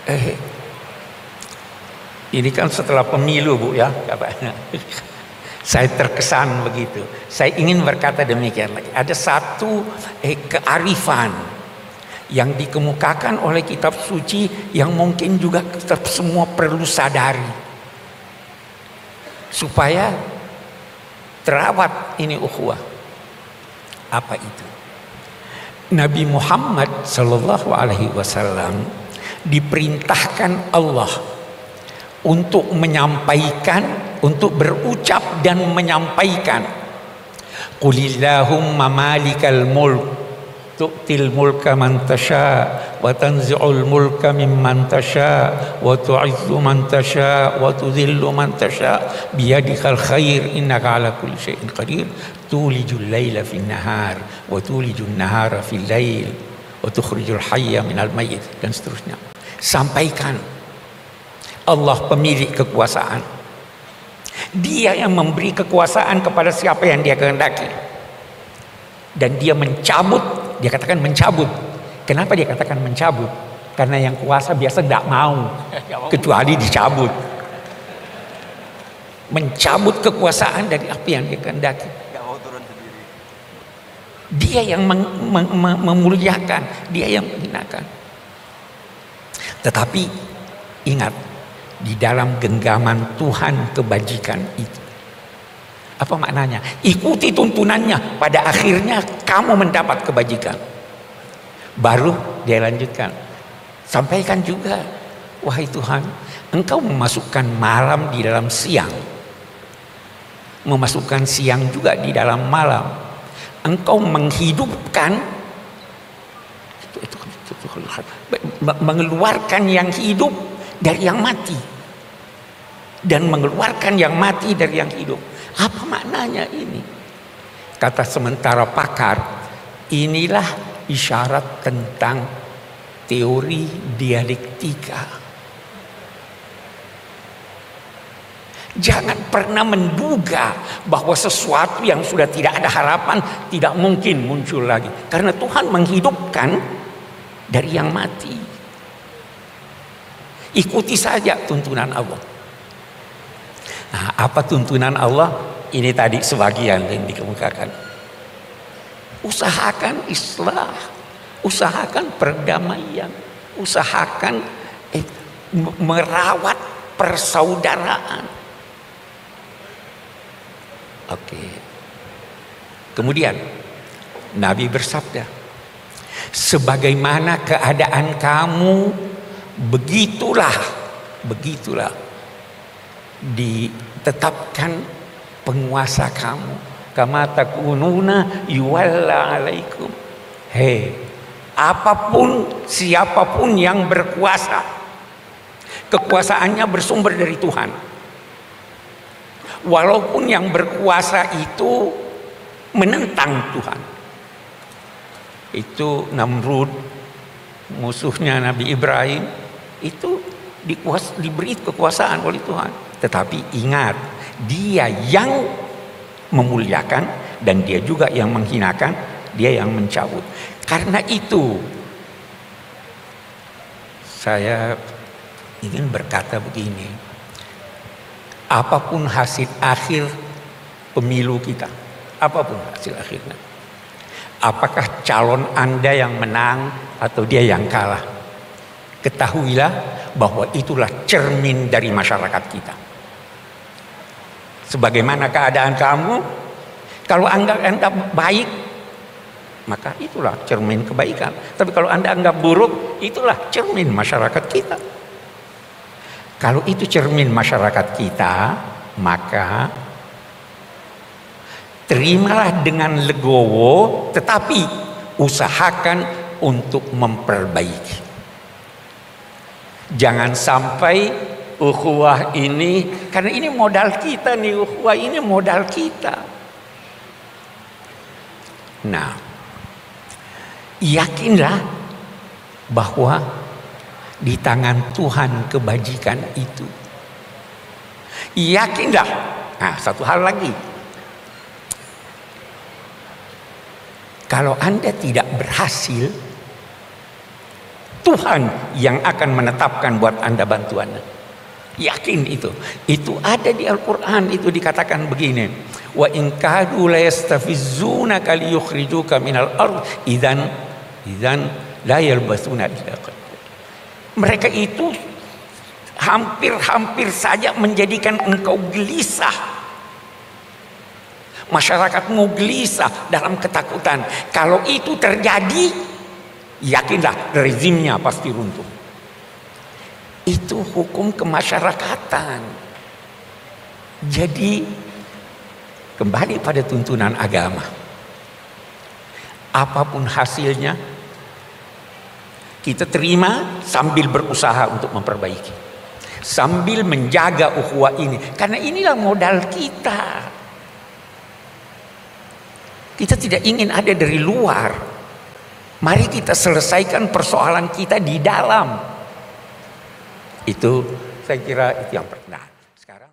Eh, ini kan setelah pemilu Bu ya katanya. Saya terkesan begitu. Saya ingin berkata demikian lagi. Ada satu kearifan yang dikemukakan oleh kitab suci yang mungkin juga kita semua perlu sadari supaya terawat ini ukhuwah. Apa itu? Nabi Muhammad sallallahu alaihi wasallam diperintahkan Allah untuk menyampaikan, untuk berucap dan menyampaikan, Qulillahumma malikal mulk tu'til mulka man tasha wa tanzi'ul mulka mimman tasha wa tu'izzu man tasha wa tudhillu man tasha biyadikal khair innaka ala kulli syai'in qadir tulijul laila fin nahar wa tulijul nahara fil lail wa tukhrijul hayya minal mayyit, dan seterusnya. Sampaikan, Allah pemilik kekuasaan. Dia yang memberi kekuasaan kepada siapa yang dia kehendaki. Dan dia mencabut, dia katakan mencabut. Kenapa dia katakan mencabut? Karena yang kuasa biasa tidak mau, kecuali dicabut. Mencabut kekuasaan dari apa yang dia kehendaki. Dia yang memuliakan, dia yang menghinakan. Tetapi ingat, di dalam genggaman Tuhan kebajikan itu, apa maknanya? Ikuti tuntunannya, pada akhirnya kamu mendapat kebajikan. Baru dia lanjutkan, sampaikan juga, wahai Tuhan, Engkau memasukkan malam di dalam siang, memasukkan siang juga di dalam malam. Engkau menghidupkan, mengeluarkan yang hidup dari yang mati, dan mengeluarkan yang mati dari yang hidup. Apa maknanya ini? Kata sementara pakar, inilah isyarat tentang teori dialektika. Jangan pernah menduga bahwa sesuatu yang sudah tidak ada harapan tidak mungkin muncul lagi, karena Tuhan menghidupkan dari yang mati. Ikuti saja tuntunan Allah. Nah, apa tuntunan Allah? Ini tadi sebagian yang dikemukakan. Usahakan islah, usahakan perdamaian, usahakan merawat persaudaraan. Oke. Kemudian Nabi bersabda, sebagaimana keadaan kamu, begitulah ditetapkan penguasa kamu. Kama takununa yuwalla alaikum. Hei, apapun siapapun yang berkuasa, kekuasaannya bersumber dari Tuhan. Walaupun yang berkuasa itu menentang Tuhan. Itu Namrud, musuhnya Nabi Ibrahim, itu diberi kekuasaan oleh Tuhan. Tetapi ingat, dia yang memuliakan dan dia juga yang menghinakan, dia yang mencabut. Karena itu saya ingin berkata begini, apapun hasil akhir pemilu kita, apapun hasil akhirnya, apakah calon Anda yang menang atau dia yang kalah, ketahuilah bahwa itulah cermin dari masyarakat kita. Sebagaimana keadaan kamu, kalau Anda baik, maka itulah cermin kebaikan. Tapi kalau Anda anggap buruk, itulah cermin masyarakat kita. Kalau itu cermin masyarakat kita, maka terimalah dengan legowo, tetapi usahakan untuk memperbaiki. Jangan sampai ukhuwah ini, karena ini modal kita nih, ukhuwah ini modal kita. Nah, yakinlah bahwa di tangan Tuhan kebajikan itu. Yakinlah. Nah, satu hal lagi, kalau Anda tidak berhasil, Tuhan yang akan menetapkan buat Anda bantuannya. Yakin itu. Itu ada di Al-Quran, itu dikatakan begini. Wa in kadu la yastafizzunaka liyukhrijuka minal ard idzan la yalbasuna illa qalil. Mereka itu hampir saja menjadikan engkau gelisah. Masyarakatmu gelisah dalam ketakutan. Kalau itu terjadi, yakinlah rezimnya pasti runtuh. Itu hukum kemasyarakatan. Jadi kembali pada tuntunan agama. Apapun hasilnya, kita terima sambil berusaha untuk memperbaiki, sambil menjaga ukhuwah ini, karena inilah modal kita. Kita tidak ingin ada dari luar. Mari kita selesaikan persoalan kita di dalam. Itu saya kira itu yang pertama. Sekarang